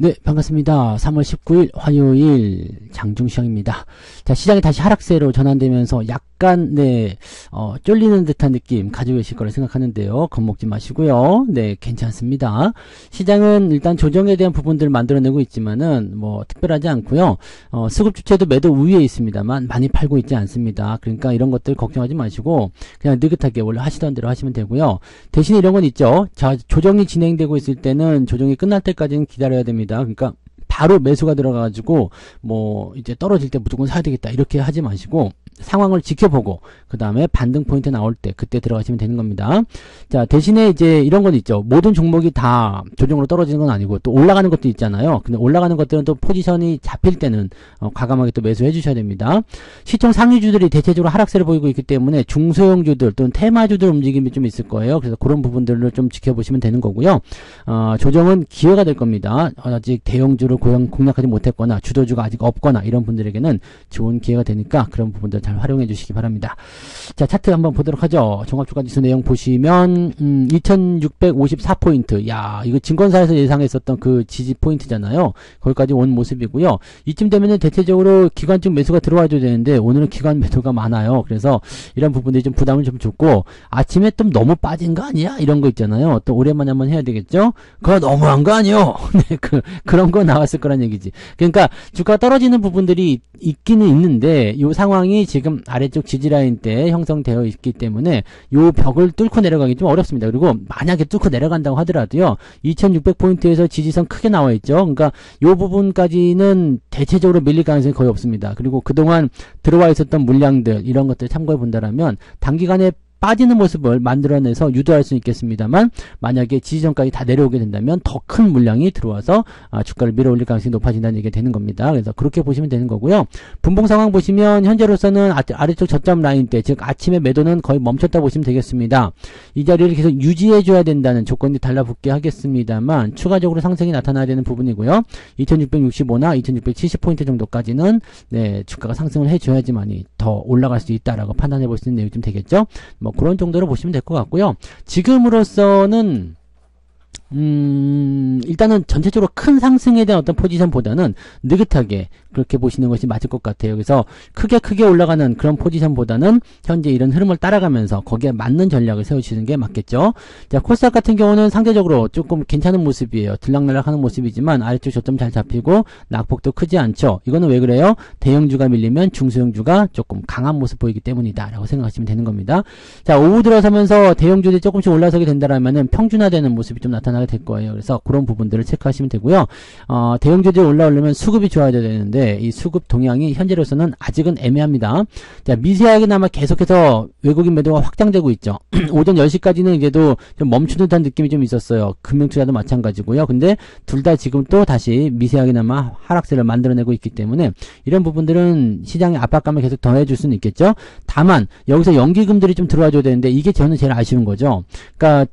네, 반갑습니다. 3월 19일 화요일 장중시장입니다. 자, 시장이 다시 하락세로 전환되면서 약간, 쫄리는 듯한 느낌 가지고 계실 거라 생각하는데요. 겁먹지 마시고요. 네, 괜찮습니다. 시장은 일단 조정에 대한 부분들을 만들어내고 있지만은, 특별하지 않고요. 수급 주체도 매도 우위에 있습니다만, 많이 팔고 있지 않습니다. 그러니까 이런 것들 걱정하지 마시고, 그냥 느긋하게 원래 하시던 대로 하시면 되고요. 대신에 이런 건 있죠. 자, 조정이 진행되고 있을 때는 조정이 끝날 때까지는 기다려야 됩니다. 그러니까 바로 매수가 들어가가지고 이제 떨어질 때 무조건 사야 되겠다 이렇게 하지 마시고 상황을 지켜보고 그 다음에 반등 포인트 나올 때 그때 들어가시면 되는 겁니다. 자, 대신에 이제 이런 건 있죠. 모든 종목이 다 조정으로 떨어지는 건 아니고 또 올라가는 것도 있잖아요. 근데 올라가는 것들은 또 포지션이 잡힐 때는 과감하게 또 매수해 주셔야 됩니다. 시총 상위주들이 대체적으로 하락세를 보이고 있기 때문에 중소형주들 또는 테마주들 움직임이 좀 있을 거예요. 그래서 그런 부분들을 좀 지켜보시면 되는 거고요. 조정은 기회가 될 겁니다. 아직 대형주를 공략하지 못했거나 주도주가 아직 없거나 이런 분들에게는 좋은 기회가 되니까 그런 부분들 잘 활용해 주시기 바랍니다. 자, 차트 한번 보도록 하죠. 종합주가지수 내용 보시면 2654포인트. 야, 이거 증권사에서 예상했었던 그 지지 포인트잖아요. 거기까지 온 모습이고요. 이쯤 되면은 대체적으로 기관적 매수가 들어와줘야 되는데 오늘은 기관 매도가 많아요. 그래서 이런 부분들이 좀 부담을 좀 줬고 아침에 좀 너무 빠진 거 아니야? 이런 거 있잖아요. 또 오랜만에 한번 해야 되겠죠? 그거 너무한 거 아니요? 네, 그런 거 나왔을 거란 얘기지. 그러니까 주가 떨어지는 부분들이 있기는 있는데 이 상황이 지금 아래쪽 지지라인 때 형성되어 있기 때문에 요 벽을 뚫고 내려가기 좀 어렵습니다. 그리고 만약에 뚫고 내려간다고 하더라도요. 2600포인트에서 지지선 크게 나와 있죠. 그러니까 요 부분까지는 대체적으로 밀릴 가능성이 거의 없습니다. 그리고 그동안 들어와 있었던 물량들 이런 것들 참고해 본다라면 단기간에 빠지는 모습을 만들어내서 유도할 수 있겠습니다만 만약에 지지선까지 다 내려오게 된다면 더 큰 물량이 들어와서 주가를 밀어올릴 가능성이 높아진다는 얘기가 되는 겁니다. 그래서 그렇게 보시면 되는 거고요. 분봉 상황 보시면 현재로서는 아래쪽 저점 라인 때 즉 아침에 매도는 거의 멈췄다 보시면 되겠습니다. 이 자리를 계속 유지해 줘야 된다는 조건이 달라붙게 하겠습니다만 추가적으로 상승이 나타나야 되는 부분이고요. 2665나 2670포인트 정도까지는 주가가 상승을 해줘야지만이 더 올라갈 수 있다라고 판단해 볼 수 있는 내용이 좀 되겠죠. 그런 정도로 보시면 될 것 같고요. 지금으로서는 일단은 전체적으로 큰 상승에 대한 어떤 포지션보다는 느긋하게 그렇게 보시는 것이 맞을 것 같아요. 그래서 크게 올라가는 그런 포지션보다는 현재 이런 흐름을 따라가면서 거기에 맞는 전략을 세우시는 게 맞겠죠. 자, 코스닥 같은 경우는 상대적으로 조금 괜찮은 모습이에요. 들락날락 하는 모습이지만 아래쪽 저점 잘 잡히고 낙폭도 크지 않죠. 이거는 왜 그래요? 대형주가 밀리면 중소형주가 조금 강한 모습 보이기 때문이다 라고 생각하시면 되는 겁니다. 자, 오후 들어서면서 대형주들이 조금씩 올라서게 된다라면은 평준화되는 모습이 좀 나타나게 될 거예요. 그래서 그런 부분들을 체크하시면 되고요. 대형주들이 올라오려면 수급이 좋아져야 되는데 이 수급 동향이 현재로서는 아직은 애매합니다. 자, 미세하게나마 계속해서 외국인 매도가 확장되고 있죠. 오전 10시까지는 이제도 좀 멈추는 듯한 느낌이 좀 있었어요. 금융투자도 마찬가지고요. 근데 둘 다 지금 또 다시 미세하게나마 하락세를 만들어내고 있기 때문에 이런 부분들은 시장의 압박감을 계속 더해줄 수는 있겠죠. 다만 여기서 연기금들이 좀 들어와줘야 되는데 이게 저는 제일 아쉬운 거죠. 그러니까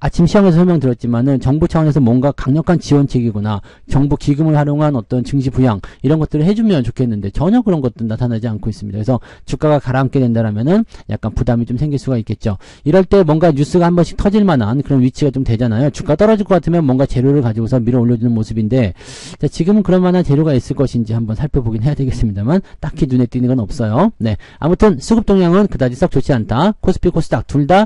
아침 시황에서 설명드렸지만은 정부 차원에서 뭔가 강력한 지원책이거나 정부 기금을 활용한 어떤 증시 부양 이런 것들을 해주면 좋겠는데 전혀 그런 것도 나타나지 않고 있습니다. 그래서 주가가 가라앉게 된다라면은 약간 부담이 좀 생길 수가 있겠죠. 이럴 때 뭔가 뉴스가 한 번씩 터질 만한 그런 위치가 좀 되잖아요. 주가 떨어질 것 같으면 뭔가 재료를 가지고서 밀어 올려주는 모습인데 자, 지금은 그럴 만한 재료가 있을 것인지 한번 살펴보긴 해야 되겠습니다만 딱히 눈에 띄는 건 없어요. 네, 아무튼 수급 동향은 그다지 썩 좋지 않다. 코스피 코스닥 둘 다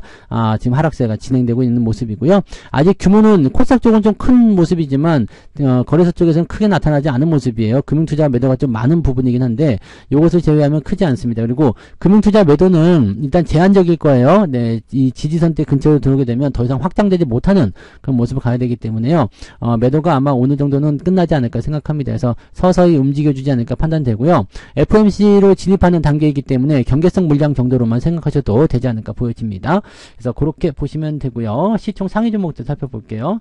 지금 하락세가 진행되고 있는 모습 이고요. 아직 규모는 코스닥 쪽은 좀 큰 모습이지만 거래소 쪽에서는 크게 나타나지 않은 모습이에요. 금융투자 매도가 좀 많은 부분이긴 한데 이것을 제외하면 크지 않습니다. 그리고 금융투자 매도는 일단 제한적일 거예요. 네, 이 지지선 대 근처로 들어오게 되면 더 이상 확장되지 못하는 그런 모습을 가야 되기 때문에요. 매도가 아마 어느 정도는 끝나지 않을까 생각합니다. 그래서 서서히 움직여주지 않을까 판단되고요. FOMC로 진입하는 단계이기 때문에 경계성 물량 정도로만 생각하셔도 되지 않을까 보여집니다. 그래서 그렇게 보시면 되고요. 시총 상위 종목들 살펴볼게요.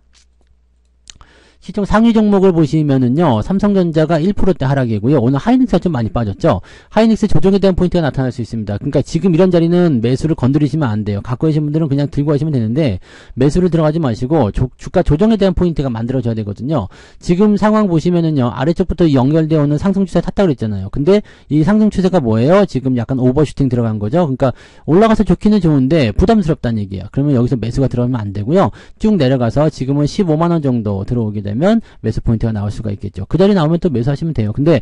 시총 상위 종목을 보시면은요, 삼성전자가 1%대 하락이고요. 오늘 하이닉스가 좀 많이 빠졌죠. 하이닉스 조정에 대한 포인트가 나타날 수 있습니다. 그러니까 지금 이런 자리는 매수를 건드리시면 안 돼요. 갖고 계신 분들은 그냥 들고 가시면 되는데 매수를 들어가지 마시고 주가 조정에 대한 포인트가 만들어져야 되거든요. 지금 상황 보시면은요, 아래쪽부터 연결되어 오는 상승 추세 탔다고 그랬잖아요. 근데 이 상승 추세가 뭐예요? 지금 약간 오버슈팅 들어간 거죠. 그러니까 올라가서 좋기는 좋은데 부담스럽다는 얘기예요. 그러면 여기서 매수가 들어가면 안 되고요. 쭉 내려가서 지금은 15만원 정도 들어오게 되면 되면 매수 포인트가 나올 수가 있겠죠. 그 자리 나오면 또 매수하시면 돼요. 근데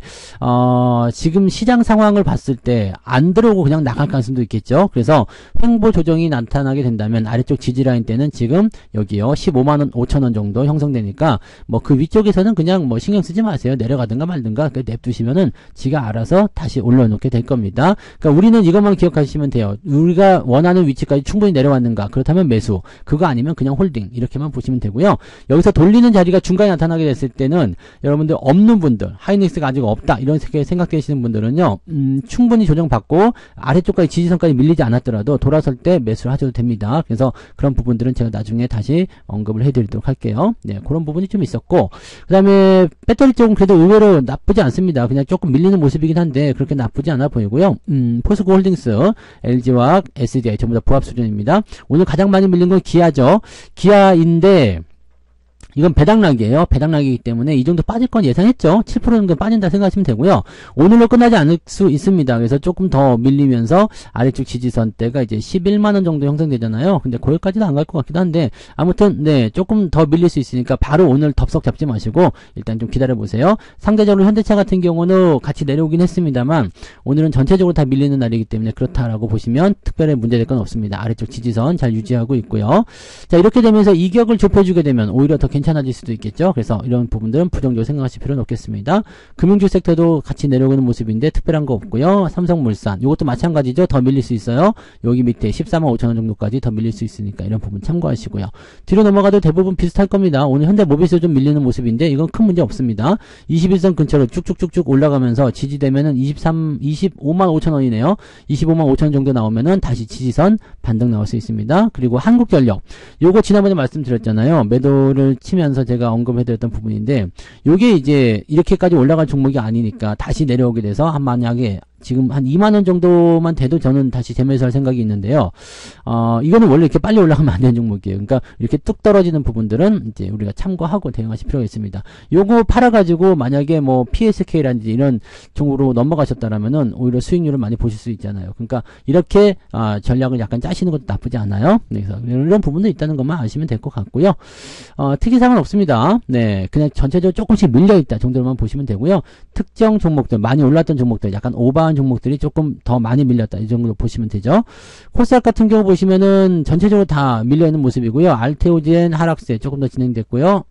지금 시장 상황을 봤을 때 안 들어오고 그냥 나갈 가능성도 있겠죠. 그래서 횡보 조정이 나타나게 된다면 아래쪽 지지라인 때는 지금 여기요 15만 5천 원 정도 형성되니까 뭐 그 위쪽에서는 그냥 뭐 신경 쓰지 마세요. 내려가든가 말든가 냅두시면은 지가 알아서 다시 올려놓게 될 겁니다. 그러니까 우리는 이것만 기억하시면 돼요. 우리가 원하는 위치까지 충분히 내려왔는가, 그렇다면 매수, 그거 아니면 그냥 홀딩, 이렇게만 보시면 되고요. 여기서 돌리는 자리가 중간에 나타나게 됐을 때는 여러분들 없는 분들, 하이닉스가 아직 없다 이런 생각되시는 분들은요, 충분히 조정받고 아래쪽까지 지지선까지 밀리지 않았더라도 돌아설 때 매수를 하셔도 됩니다. 그래서 그런 부분들은 제가 나중에 다시 언급을 해드리도록 할게요. 네, 그런 부분이 좀 있었고, 그 다음에 배터리 쪽은 그래도 의외로 나쁘지 않습니다. 그냥 조금 밀리는 모습이긴 한데 그렇게 나쁘지 않아 보이고요. 포스코 홀딩스, LG화학, SDI 전부 다 부합 수준입니다. 오늘 가장 많이 밀린 건 기아죠. 기아인데 이건 배당락이에요. 배당락이기 때문에 이 정도 빠질 건 예상했죠. 7% 정도 빠진다 생각하시면 되고요. 오늘로 끝나지 않을 수 있습니다. 그래서 조금 더 밀리면서 아래쪽 지지선대가 이제 11만원 정도 형성되잖아요. 근데 거기까지는 안 갈 것 같기도 한데 아무튼 네, 조금 더 밀릴 수 있으니까 바로 오늘 덥석 잡지 마시고 일단 좀 기다려 보세요. 상대적으로 현대차 같은 경우는 같이 내려오긴 했습니다만 오늘은 전체적으로 다 밀리는 날이기 때문에 그렇다라고 보시면 특별히 문제될 건 없습니다. 아래쪽 지지선 잘 유지하고 있고요. 자, 이렇게 되면서 이격을 좁혀주게 되면 오히려 더 괜찮아질 수도 있겠죠. 그래서 이런 부분들은 부정적으로 생각하실 필요는 없겠습니다. 금융주 섹터도 같이 내려오는 모습인데 특별한 거 없고요. 삼성물산 이것도 마찬가지죠. 더 밀릴 수 있어요. 여기 밑에 14만 5천 원 정도까지 더 밀릴 수 있으니까 이런 부분 참고하시고요. 뒤로 넘어가도 대부분 비슷할 겁니다. 오늘 현대모비스 좀 밀리는 모습인데 이건 큰 문제 없습니다. 21선 근처로 쭉쭉쭉쭉 올라가면서 지지되면은 25만 5천 원이네요. 25만 5천 원 정도 나오면은 다시 지지선 반등 나올 수 있습니다. 그리고 한국전력 요거 지난번에 말씀드렸잖아요. 매도를 치면서 제가 언급해드렸던 부분인데 요게 이제 이렇게까지 올라갈 종목이 아니니까 다시 내려오게 돼서 한 만약에 지금 한 2만원 정도만 돼도 저는 다시 재매수할 생각이 있는데요. 이거는 원래 이렇게 빨리 올라가면 안 되는 종목이에요. 그러니까 이렇게 뚝 떨어지는 부분들은 이제 우리가 참고하고 대응하실 필요가 있습니다. 요거 팔아가지고 만약에 뭐 PSK라든지 이런 종목으로 넘어가셨다라면은 오히려 수익률을 많이 보실 수 있잖아요. 그러니까 이렇게 전략을 약간 짜시는 것도 나쁘지 않아요. 그래서 이런 부분도 있다는 것만 아시면 될 것 같고요. 특이사항은 없습니다. 네, 그냥 전체적으로 조금씩 밀려있다 정도로만 보시면 되고요. 특정 종목들, 많이 올랐던 종목들, 약간 오버한 종목들이 조금 더 많이 밀렸다 이 정도로 보시면 되죠. 코스닥 같은 경우 보시면은 전체적으로 다 밀려있는 모습이고요. 알테오젠 하락세 조금 더 진행됐고요.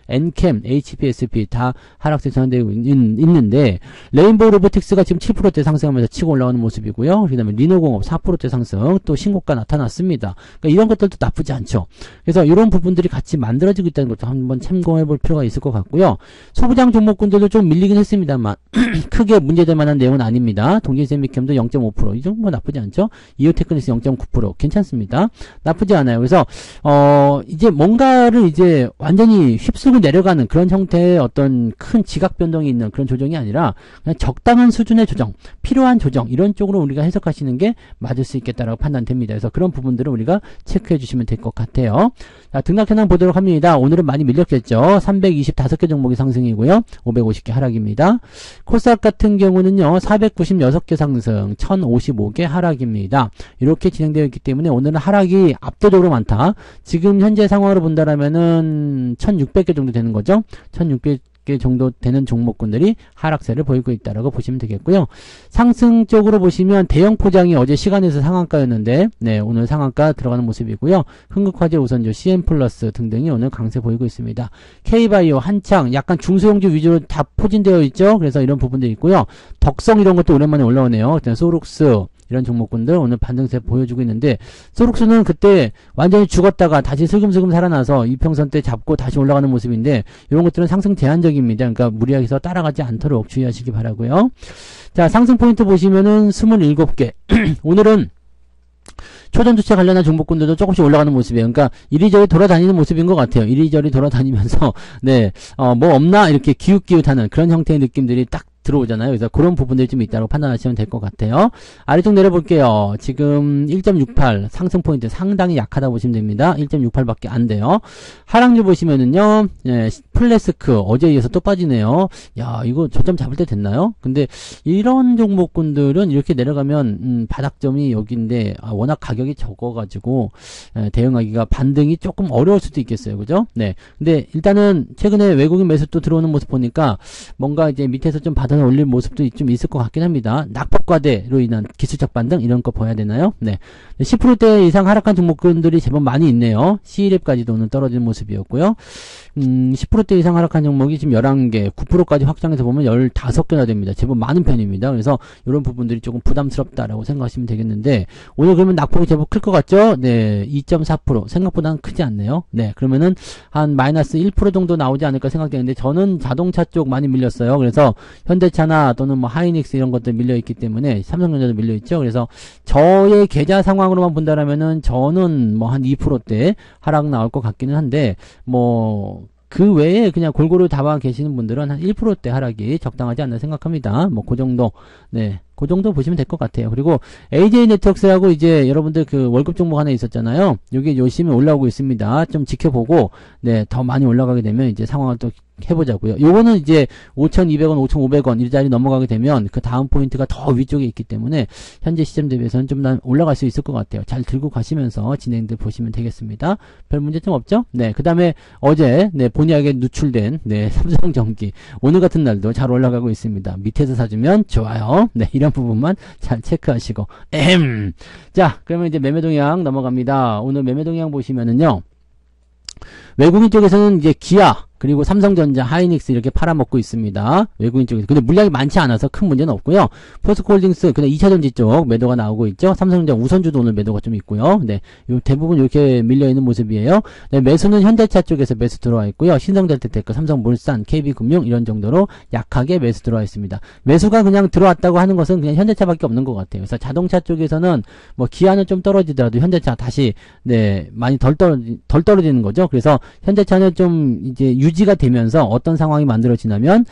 엔캠, HPSP 다 하락세 전환되고 있는데 레인보우 로보틱스가 지금 7%대 상승하면서 치고 올라오는 모습이고요. 그 다음에 리노공업 4%대 상승 또 신고가 나타났습니다. 그러니까 이런 것들도 나쁘지 않죠. 그래서 이런 부분들이 같이 만들어지고 있다는 것도 한번 참고해 볼 필요가 있을 것 같고요. 소부장 종목군들도 좀 밀리긴 했습니다만 크게 문제될 만한 내용은 아닙니다. 동진세미캠도 0.5% 이 정도 나쁘지 않죠. 이오테크닉스 0.9% 괜찮습니다. 나쁘지 않아요. 그래서 이제 뭔가를 이제 완전히 휩쓸고 내려가는 그런 형태의 어떤 큰 지각 변동이 있는 그런 조정이 아니라 그냥 적당한 수준의 조정, 필요한 조정 이런 쪽으로 우리가 해석하시는 게 맞을 수 있겠다라고 판단됩니다. 그래서 그런 부분들을 우리가 체크해 주시면 될 것 같아요. 자, 등락 현황 보도록 합니다. 오늘은 많이 밀렸겠죠. 325개 종목이 상승이고요. 550개 하락입니다. 코스닥 같은 경우는요. 496개 상승, 1055개 하락입니다. 이렇게 진행되어 있기 때문에 오늘은 하락이 압도적으로 많다. 지금 현재 상황으로 본다라면은 1600개 정도 되는 거죠. 1600개 정도 되는 종목군들이 하락세를 보이고 있다라고 보시면 되겠고요. 상승 쪽으로 보시면 대형 포장이 어제 시간에서 상한가였는데 네, 오늘 상한가 들어가는 모습이고요. 흥국화재, 우선조, CN플러스 등등이 오늘 강세 보이고 있습니다. K바이오, 한창 약간 중소형주 위주로 다 포진되어 있죠. 그래서 이런 부분들이 있고요. 덕성 이런 것도 오랜만에 올라오네요. 그다음 소룩스 이런 종목군들 오늘 반등세 보여주고 있는데 소룩스는 그때 완전히 죽었다가 다시 슬금슬금 살아나서 이평선 때 잡고 다시 올라가는 모습인데 이런 것들은 상승 제한적입니다. 그러니까 무리하게 해서 따라가지 않도록 주의하시기 바라고요. 자, 상승 포인트 보시면은 27개 오늘은 초전주체 관련한 종목군들도 조금씩 올라가는 모습이에요. 그러니까 이리저리 돌아다니는 모습인 것 같아요. 이리저리 돌아다니면서 네, 뭐 없나 이렇게 기웃기웃하는 그런 형태의 느낌들이 딱 들어오잖아요. 그래서 그런 부분들이 좀 있다고 판단하시면 될 것 같아요. 아래쪽 내려볼게요. 지금 1.68 상승 포인트 상당히 약하다 보시면 됩니다. 1.68밖에 안 돼요. 하락률 보시면은요, 예, 플래스크 어제에 이어서 또 빠지네요. 야, 이거 저점 잡을 때 됐나요? 근데 이런 종목군들은 이렇게 내려가면 바닥점이 여기인데 워낙 가격이 적어가지고 대응하기가 반등이 조금 어려울 수도 있겠어요. 그죠? 네. 근데 일단은 최근에 외국인 매수 또 들어오는 모습 보니까 뭔가 이제 밑에서 좀 받아 올릴 모습도 좀 있을 것 같긴 합니다. 낙폭과대로 인한 기술적 반등 이런 거 봐야 되나요? 네. 10%대 이상 하락한 종목군들이 제법 많이 있네요. C랩까지도 오늘 떨어지는 모습이었고요. 10%대 이상 하락한 종목이 지금 11개, 9%까지 확장해서 보면 15개나 됩니다. 제법 많은 편입니다. 그래서 이런 부분들이 조금 부담스럽다라고 생각하시면 되겠는데, 오늘 그러면 낙폭이 제법 클 것 같죠? 네, 2.4%. 생각보다는 크지 않네요. 네, 그러면은 한 마이너스 1% 정도 나오지 않을까 생각되는데, 저는 자동차 쪽 많이 밀렸어요. 그래서 현대차나 또는 뭐 하이닉스 이런 것들 밀려있기 때문에, 삼성전자도 밀려있죠. 그래서 저의 계좌 상황으로만 본다라면은 저는 뭐 한 2%대 하락 나올 것 같기는 한데, 그 외에 그냥 골고루 잡아 계시는 분들은 한 1%대 하락이 적당하지 않나 생각합니다. 그 정도, 네. 그 정도 보시면 될 것 같아요. 그리고 AJ 네트워크스하고 이제 여러분들 그 월급 종목 하나 있었잖아요. 여기 열심히 올라오고 있습니다. 좀 지켜보고, 네, 더 많이 올라가게 되면 이제 상황을 또 해보자고요. 요거는 이제 5,200원, 5,500원 이 자리 넘어가게 되면 그 다음 포인트가 더 위쪽에 있기 때문에 현재 시점 대비해서는 좀 올라갈 수 있을 것 같아요. 잘 들고 가시면서 진행들 보시면 되겠습니다. 별 문제점 없죠? 네, 그 다음에 어제 네, 본의하게 누출된 네, 삼성전기 오늘 같은 날도 잘 올라가고 있습니다. 밑에서 사주면 좋아요. 네, 이런 부분만 잘 체크하시고 자, 그러면 이제 매매 동향 넘어갑니다. 오늘 매매 동향 보시면은요, 외국인 쪽에서는 이제 기아 그리고 삼성전자, 하이닉스 이렇게 팔아먹고 있습니다. 외국인 쪽에서. 근데 물량이 많지 않아서 큰 문제는 없고요. 포스코홀딩스 그냥 2차전지 쪽 매도가 나오고 있죠. 삼성전자 우선주도 오늘 매도가 좀 있고요. 네, 요 대부분 이렇게 밀려있는 모습이에요. 네, 매수는 현대차 쪽에서 매수 들어와 있고요. 신성전자테크, 삼성물산, KB금융 이런 정도로 약하게 매수 들어와 있습니다. 매수가 그냥 들어왔다고 하는 것은 그냥 현대차밖에 없는 것 같아요. 그래서 자동차 쪽에서는 뭐 기아는 좀 떨어지더라도 현대차 다시 네, 많이 덜 떨어지는 거죠. 그래서 현대차는 좀 이제 유지가 되면서 어떤 상황이 만들어지냐면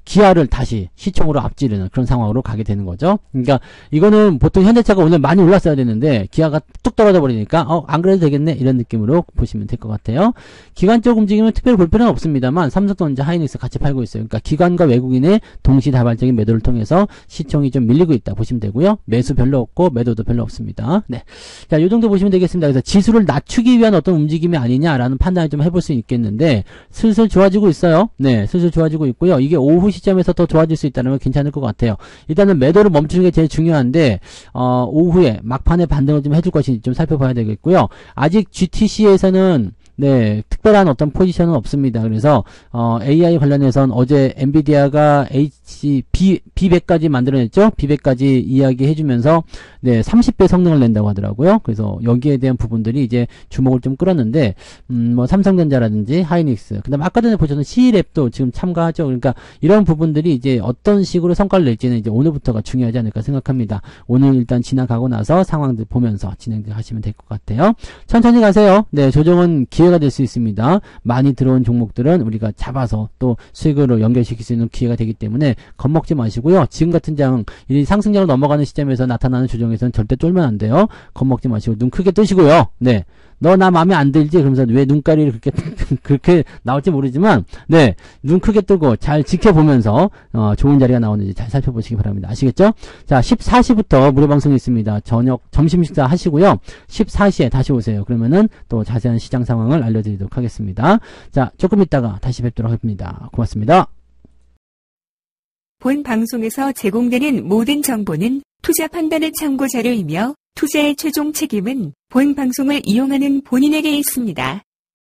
기아를 다시 시총으로 앞지르는 그런 상황으로 가게 되는 거죠. 그러니까 이거는 보통 현대차가 오늘 많이 올랐어야 되는데 기아가 뚝 떨어져 버리니까 안 그래도 되겠네 이런 느낌으로 보시면 될 것 같아요. 기관적 움직임은 특별히 볼 필요는 없습니다만 삼성전자, 하이닉스 같이 팔고 있어요. 그러니까 기관과 외국인의 동시다발적인 매도를 통해서 시총이 좀 밀리고 있다 보시면 되고요. 매수 별로 없고 매도도 별로 없습니다. 네, 자, 요 정도 보시면 되겠습니다. 그래서 지수를 낮추기 위한 어떤 움직임이 아니냐라는 판단을 좀 해볼 수 있겠는데 슬슬 좋아지고 있어요. 네, 슬슬 좋아지고 있고요. 이게 오후 시점에서 더 좋아질 수 있다는 건 괜찮을 것 같아요. 일단은 매도를 멈추는 게 제일 중요한데 오후에 막판에 반등을 좀 해줄 것인지 좀 살펴봐야 되겠고요. 아직 GTC에서는 네, 특별한 어떤 포지션은 없습니다. 그래서 AI 관련해서는 어제 엔비디아가 B100까지 만들어냈죠. B100까지 이야기해주면서 네, 30배 성능을 낸다고 하더라고요. 그래서 여기에 대한 부분들이 이제 주목을 좀 끌었는데 뭐 삼성전자라든지 하이닉스, 그다음 아까 전에 보셨던 C랩도 지금 참가하죠. 그러니까 이런 부분들이 이제 어떤 식으로 성과를 낼지는 이제 오늘부터가 중요하지 않을까 생각합니다. 오늘 일단 지나가고 나서 상황들 보면서 진행들 하시면 될 것 같아요. 천천히 가세요. 네, 조정은 기회가 될 수 있습니다. 많이 들어온 종목들은 우리가 잡아서 또 수익으로 연결시킬 수 있는 기회가 되기 때문에 겁먹지 마시고요. 지금 같은 이 상승장을 넘어가는 시점에서 나타나는 조정에서는 절대 쫄면 안 돼요. 겁먹지 마시고 눈 크게 뜨시고요. 네, 너 나 마음에 안 들지? 그러면서 왜 눈가리를 그렇게 나올지 모르지만 네, 눈 크게 뜨고 잘 지켜보면서 좋은 자리가 나오는지 잘 살펴보시기 바랍니다. 아시겠죠? 자, 14시부터 무료 방송이 있습니다. 점심 식사 하시고요. 14시에 다시 오세요. 그러면은 또 자세한 시장 상황을 알려드리도록 하겠습니다. 자, 조금 있다가 다시 뵙도록 하겠습니다. 고맙습니다. 본 방송에서 제공되는 모든 정보는 투자 판단의 참고 자료이며 투자의 최종 책임은 본 방송을 이용하는 본인에게 있습니다.